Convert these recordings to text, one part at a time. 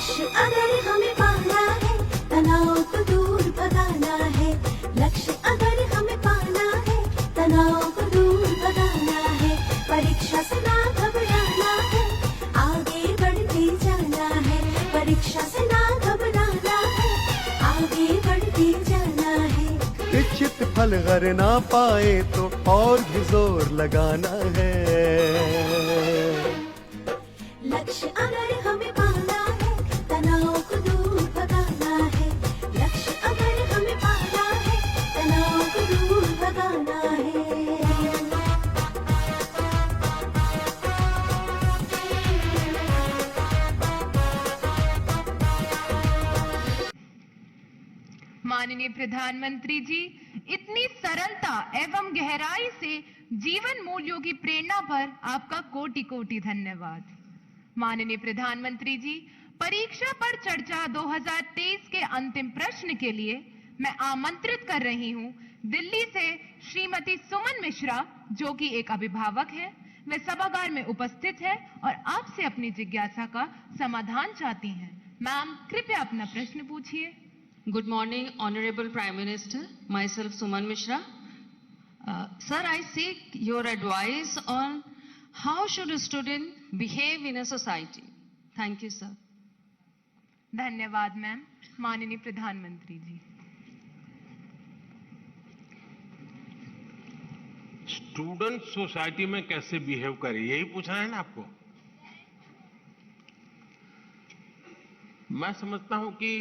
लक्ष्य अगर हमें पाना है, तनाव को दूर भगाना है। लक्ष्य अगर हमें पाना है, तनाव को दूर भगाना है। परीक्षा से ना घबराना है, आगे बढ़ते जाना है। परीक्षा से ना घबराना है, आगे बढ़ते जाना है। इच्छित फल अगर ना पाए तो और भी जोर लगाना है। लक्ष्य अगर हमें पाना है, तनाव को दूर भगाना है। लक्ष्य अगर हमें पाना है, तनाव को दूर भगाना है। माननीय प्रधानमंत्री जी, इतनी सरलता एवं गहराई से जीवन मूल्यों की प्रेरणा पर आपका कोटि कोटि धन्यवाद। माननीय प्रधानमंत्री जी, परीक्षा पर चर्चा 2023 के अंतिम प्रश्न के लिए मैं आमंत्रित कर रही हूं दिल्ली से श्रीमती सुमन मिश्रा, जो कि एक अभिभावक है। वे सभागार में उपस्थित है और आपसे अपनी जिज्ञासा का समाधान चाहती हैं। मैम, कृपया अपना प्रश्न पूछिए। Good morning, Honorable Prime Minister. Myself, Suman Mishra. Sir, I seek your advice on how should a student behave in a society. Thank you, sir. धन्यवाद मैम। माननीय प्रधानमंत्री जी। स्टूडेंट सोसाइटी में कैसे बिहेव करे, यही पूछना है ना आपको। मैं समझता हूं कि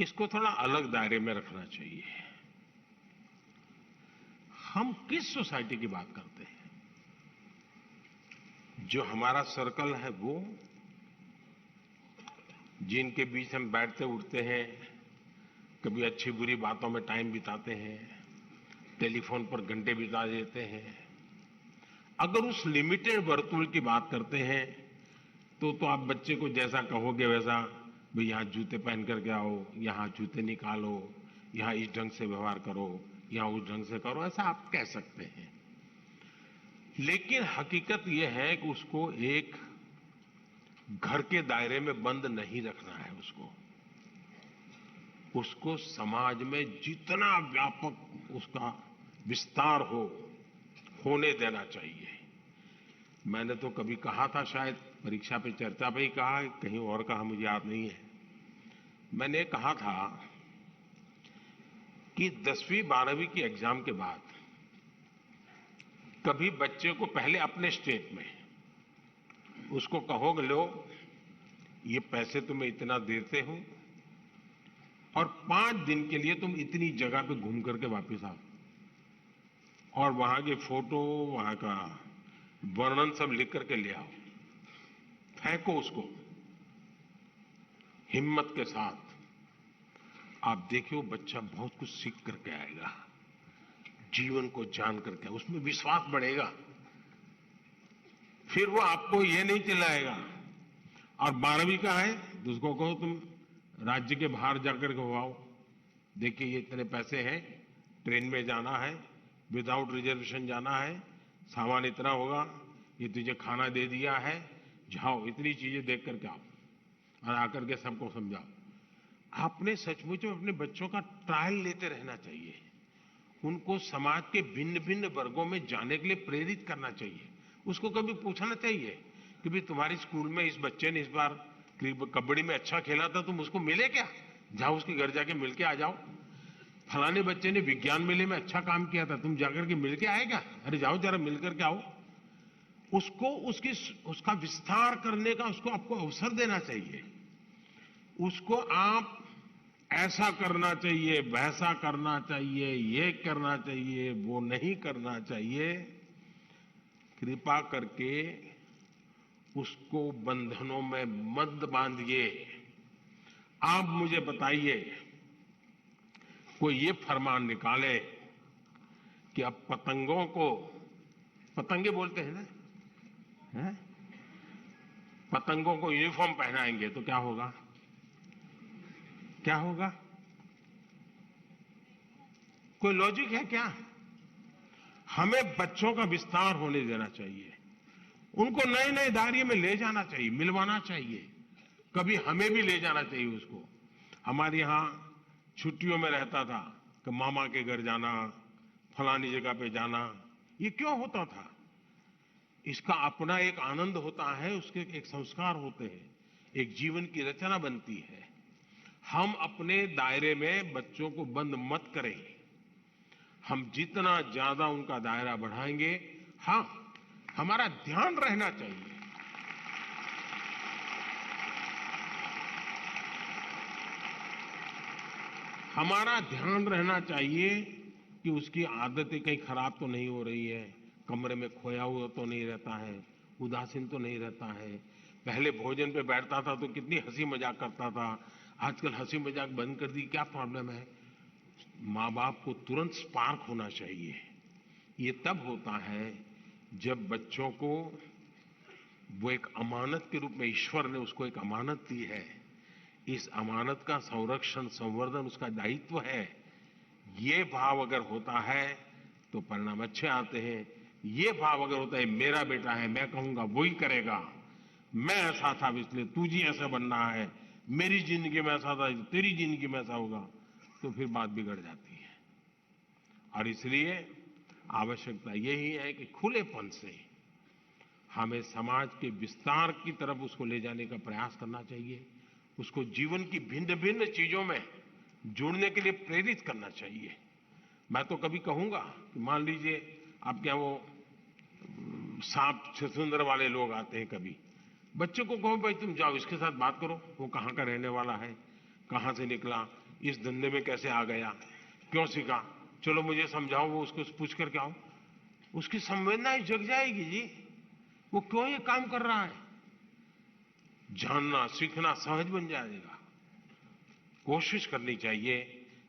इसको थोड़ा अलग दायरे में रखना चाहिए। हम किस सोसाइटी की बात करते हैं? जो हमारा सर्कल है, वो जिनके बीच हम बैठते उठते हैं, कभी अच्छी बुरी बातों में टाइम बिताते हैं, टेलीफोन पर घंटे बिता देते हैं। अगर उस लिमिटेड वर्तुल की बात करते हैं तो आप बच्चे को जैसा कहोगे वैसा, भाई यहाँ जूते पहन करके आओ, यहाँ जूते निकालो, यहाँ इस ढंग से व्यवहार करो, यहाँ उस ढंग से करो, ऐसा आप कह सकते हैं। लेकिन हकीकत यह है कि उसको एक घर के दायरे में बंद नहीं रखना है। उसको समाज में जितना व्यापक उसका विस्तार होने देना चाहिए। मैंने तो कभी कहा था, शायद परीक्षा पे चर्चा पे ही कहा, कहीं और कहा मुझे याद नहीं है। मैंने कहा था कि 10वीं 12वीं की एग्जाम के बाद कभी बच्चे को पहले अपने स्टेट में उसको कहोगे, लो ये पैसे तुम्हें इतना देते हूं और 5 दिन के लिए तुम इतनी जगह पे घूम करके वापस आओ और वहां के फोटो, वहां का वर्णन सब लिख करके ले आओ। फेंको उसको हिम्मत के साथ। आप देखिए, वो बच्चा बहुत कुछ सीख करके आएगा, जीवन को जान करके, उसमें विश्वास बढ़ेगा। फिर वो आपको ये नहीं चिल्लाएगा। और 12वीं का है तो उसको कहो तुम राज्य के बाहर जाकर के हो आओ, देखिए ये इतने पैसे हैं, ट्रेन में जाना है, विदाउट रिजर्वेशन जाना है, सामान इतना होगा, ये तुझे खाना दे दिया है, जाओ इतनी चीजें देख करके आओ और आकर के सबको समझाओ। आपने सचमुच में अपने बच्चों का ट्रायल लेते रहना चाहिए। उनको समाज के भिन्न भिन्न वर्गों में जाने के लिए प्रेरित करना चाहिए। उसको कभी पूछना चाहिए कि भाई तुम्हारी स्कूल में इस बच्चे ने इस बार कबड्डी में अच्छा खेला था, तुम उसको मिले क्या? जाओ उसके घर जाके मिल के आ जाओ। फलाने बच्चे ने विज्ञान मेले में अच्छा काम किया था, तुम जाकर के मिल के आए क्या? अरे जाओ जरा मिल करके आओ। उसको उसका विस्तार करने का उसको आपको अवसर देना चाहिए। उसको आप ऐसा करना चाहिए, वैसा करना चाहिए, ये करना चाहिए, वो नहीं करना चाहिए, कृपा करके उसको बंधनों में मत बांधिए। आप मुझे बताइए, कोई ये फरमान निकाले कि अब पतंगों को, पतंगे बोलते हैं ना, है? पतंगों को यूनिफॉर्म पहनाएंगे तो क्या होगा? क्या होगा? कोई लॉजिक है क्या? हमें बच्चों का विस्तार होने देना चाहिए। उनको नए नए दायरे में ले जाना चाहिए, मिलवाना चाहिए, कभी हमें भी ले जाना चाहिए उसको। हमारे यहाँ छुट्टियों में रहता था कि मामा के घर जाना, फलानी जगह पे जाना। ये क्यों होता था? इसका अपना एक आनंद होता है, उसके एक संस्कार होते हैं, एक जीवन की रचना बनती है। हम अपने दायरे में बच्चों को बंद मत करें। हम जितना ज्यादा उनका दायरा बढ़ाएंगे, हाँ, हमारा ध्यान रहना चाहिए। हमारा ध्यान रहना चाहिए कि उसकी आदतें कहीं खराब तो नहीं हो रही है, कमरे में खोया हुआ तो नहीं रहता है, उदासीन तो नहीं रहता है। पहले भोजन पे बैठता था तो कितनी हंसी मजाक करता था, आजकल हंसी मजाक बंद कर दी। क्या प्रॉब्लम है? माँ बाप को तुरंत स्पार्क होना चाहिए। ये तब होता है जब बच्चों को वो एक अमानत के रूप में ईश्वर ने उसको एक अमानत दी है, इस अमानत का संरक्षण संवर्धन उसका दायित्व है। ये भाव अगर होता है तो परिणाम अच्छे आते हैं। ये भाव अगर होता है मेरा बेटा है, मैं कहूंगा वही करेगा, मैं ऐसा था इसलिए तुझे ऐसा बनना है, मेरी जिंदगी में ऐसा था तेरी जिंदगी में ऐसा होगा, तो फिर बात बिगड़ जाती है। और इसलिए आवश्यकता यही है कि खुलेपन से हमें समाज के विस्तार की तरफ उसको ले जाने का प्रयास करना चाहिए, उसको जीवन की भिन्न भिन्न चीजों में जुड़ने के लिए प्रेरित करना चाहिए। मैं तो कभी कहूंगा कि मान लीजिए आपके यहाँ वो सांप छुछुंदर वाले लोग आते हैं, कभी बच्चे को कहो भाई तुम जाओ इसके साथ बात करो, वो कहाँ का रहने वाला है, कहाँ से निकला, इस धंधे में कैसे आ गया, क्यों सीखा, चलो मुझे समझाओ, वो उसको पूछ करके आओ। उसकी संवेदनाएं जग जाएगी जी, वो क्यों ये काम कर रहा है, जानना सीखना सहज बन जाएगा। कोशिश करनी चाहिए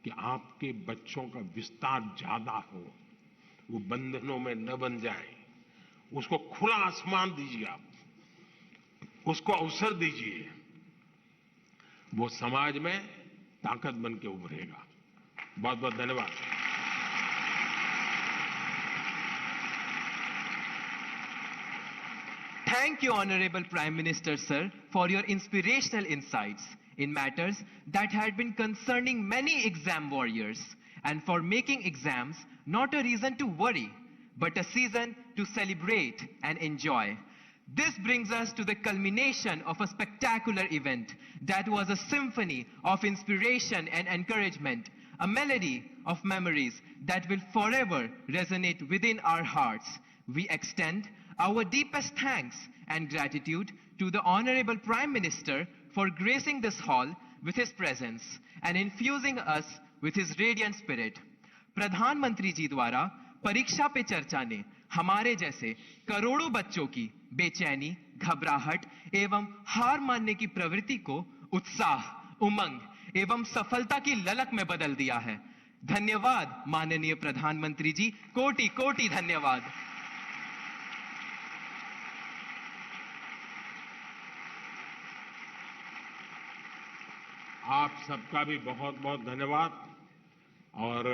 कि आपके बच्चों का विस्तार ज्यादा हो, वो बंधनों में न बन जाए, उसको खुला आसमान दीजिए, आप उसको अवसर दीजिए, वो समाज में ताकत बन के उभरेगा। बहुत बहुत धन्यवाद। Thank you, Honorable Prime Minister, sir, for your inspirational insights in matters that had been concerning many exam warriors, and for making exams not a reason to worry, but a season to celebrate and enjoy. This brings us to the culmination of a spectacular event that was a symphony of inspiration and encouragement, a melody of memories that will forever resonate within our hearts. We extend our deepest thanks and gratitude to the Honorable Prime Minister for gracing this hall with his presence and infusing us with his radiant spirit. प्रधानमंत्री जी द्वारा परीक्षा पे चर्चा ने हमारे जैसे करोड़ों बच्चों की बेचैनी, घबराहट एवं हार मानने की प्रवृत्ति को उत्साह, उमंग एवं सफलता की ललक में बदल दिया है। धन्यवाद माननीय प्रधानमंत्री जी, कोटि कोटि धन्यवाद। आप सबका भी बहुत बहुत धन्यवाद। और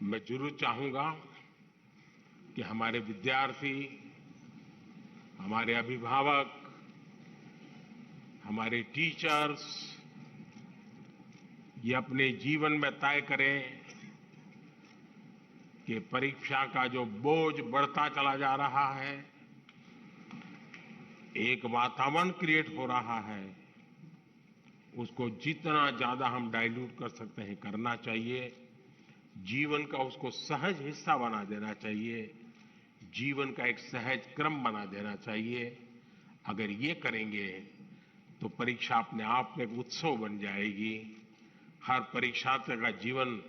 मैं जरूर चाहूंगा कि हमारे विद्यार्थी, हमारे अभिभावक, हमारे टीचर्स ये अपने जीवन में तय करें कि परीक्षा का जो बोझ बढ़ता चला जा रहा है, एक वातावरण क्रिएट हो रहा है, उसको जितना ज्यादा हम डाइल्यूट कर सकते हैं करना चाहिए। जीवन का उसको सहज हिस्सा बना देना चाहिए, जीवन का एक सहज क्रम बना देना चाहिए। अगर ये करेंगे तो परीक्षा अपने आप में एक उत्सव बन जाएगी। हर परीक्षार्थी का जीवन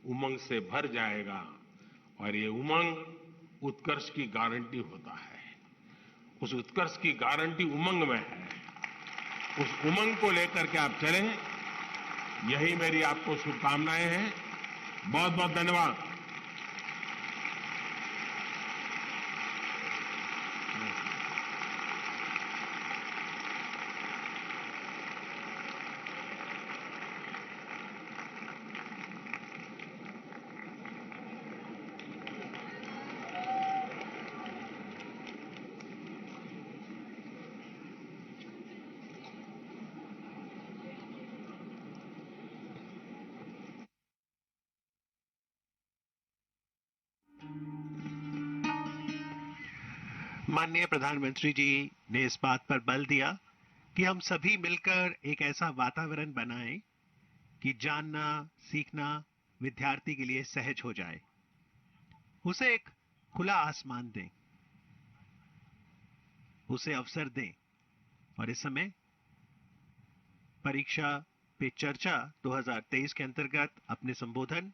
उमंग से भर जाएगा और ये उमंग उत्कर्ष की गारंटी होता है। उस उत्कर्ष की गारंटी उमंग में है। उस उमंग को लेकर के आप चलें, यही मेरी आपको शुभकामनाएं हैं। बहुत बहुत धन्यवाद। माननीय प्रधानमंत्री जी ने इस बात पर बल दिया कि हम सभी मिलकर एक ऐसा वातावरण बनाएं कि जानना, सीखना विद्यार्थी के लिए सहज हो जाए। उसे एक खुला आसमान दें, उसे अवसर दें। और इस समय परीक्षा पे चर्चा 2023 के अंतर्गत अपने संबोधन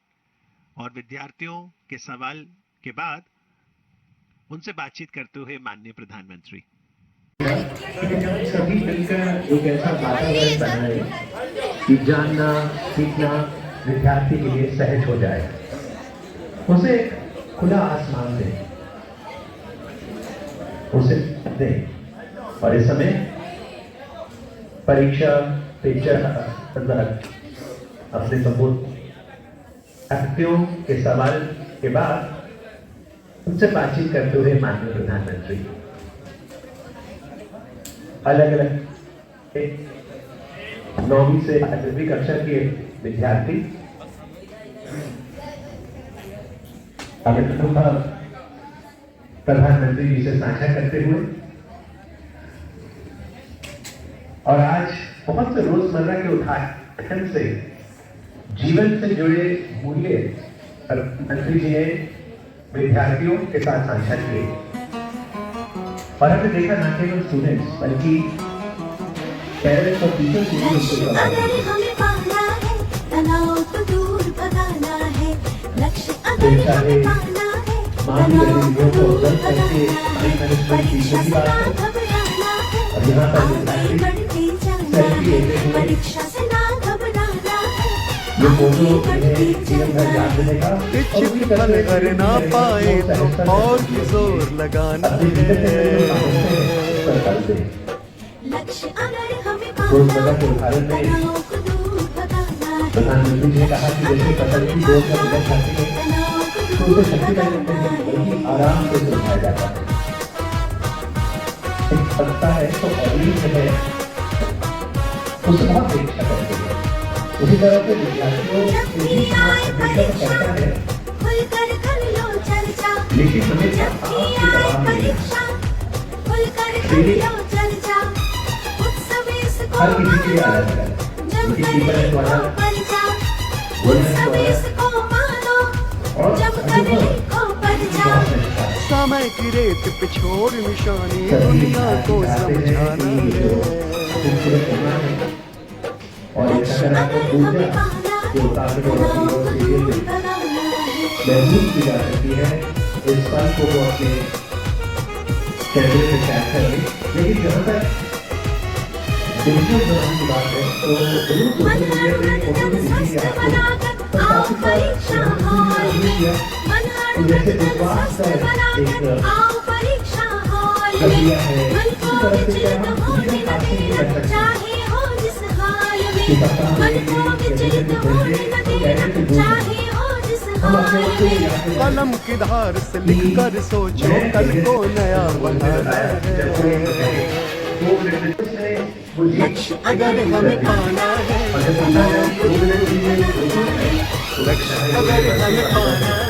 और विद्यार्थियों के सवाल के बाद उनसे बातचीत करते हुए माननीय प्रधानमंत्री सभी मिलकर एक ऐसा वातावरण बनाए कि जानना, सीखना विद्यार्थी के लिए सहज हो जाए। उसे एक खुला आसमान दें, उसे दें। और इस समय परीक्षा पे अपने संबोधन के सवाल के बाद उनसे बातचीत करते हुए माननीय प्रधानमंत्री अलग अलग 9वीं से 10वीं कक्षा के विद्यार्थी प्रधानमंत्री जी से साझा करते हुए और आज बहुत से रोजमर्रा के उदाहरण से जीवन से जुड़े मूल्य प्रधानमंत्री जी ने विद्यार्थियों के साथ साझा किए। और हमने देखा न केवल स्टूडेंट्स बल्कि पेरेंट्स और टीचर्स भी लक्ष्य अगर हमें पाना है, तनाव को दूर भगाना है। लक्ष्य अगर हमें पाना है, तनाव को दूर भगाना है। परीक्षा से ना घबराना है, आगे बढ़ते जाना है। परीक्षा से ना घबराना है, आगे बढ़ते जाना है। इच्छित फल अगर ना पाए तो और भी जोर लगाना है। लक्ष्य अगर हमें पाना है, तनाव को दूर भगाना है। प्रधानमंत्री जी ने कहा कि जैसे फसल की दो का रिजल्ट आते हैं तो उसे शक्ति का नहीं आराम से सुलझाया जाता है। एक पत्ता है तो ऑरेंज है, उसे बहुत परीक्षा करते हैं। उसी तरह से विद्यार्थियों के बीच करता है, खुलकर कर लो चर्चा। लेकिन हमें जब भी आए परीक्षा, खुलकर कर लो चर्चा। उत्सव इसको हर किसी के लिए अलग है। जब करे को परिचा, उत्सव इसको मानो। जब करे को परिचा, समय की रेत पे छोड़ निशानी दुनिया को समझाना है। और ऐसा करना तो ऊर्जा जो ताकत और महसूस की जा सकती है, इस पल को वो अपने चेहरे पे कैद कर ले। लेकिन जहाँ तक डिजिटल बनाने की बात है तो जरूर सोशल मीडिया पे फोटो भी दिखेगी आपको। पर काफी सारे जैसे उपवास का एक प्रक्रिया है, इसी तरह से क्या हम किसी का खास नहीं कर सकते कि सप्ताह में कैसे हम अपने को कलम की धार से लिख कर सोचो कल को नया बनाना है। लक्ष्य अगर हमें पाना है, लक्ष्य अगर हमें पाना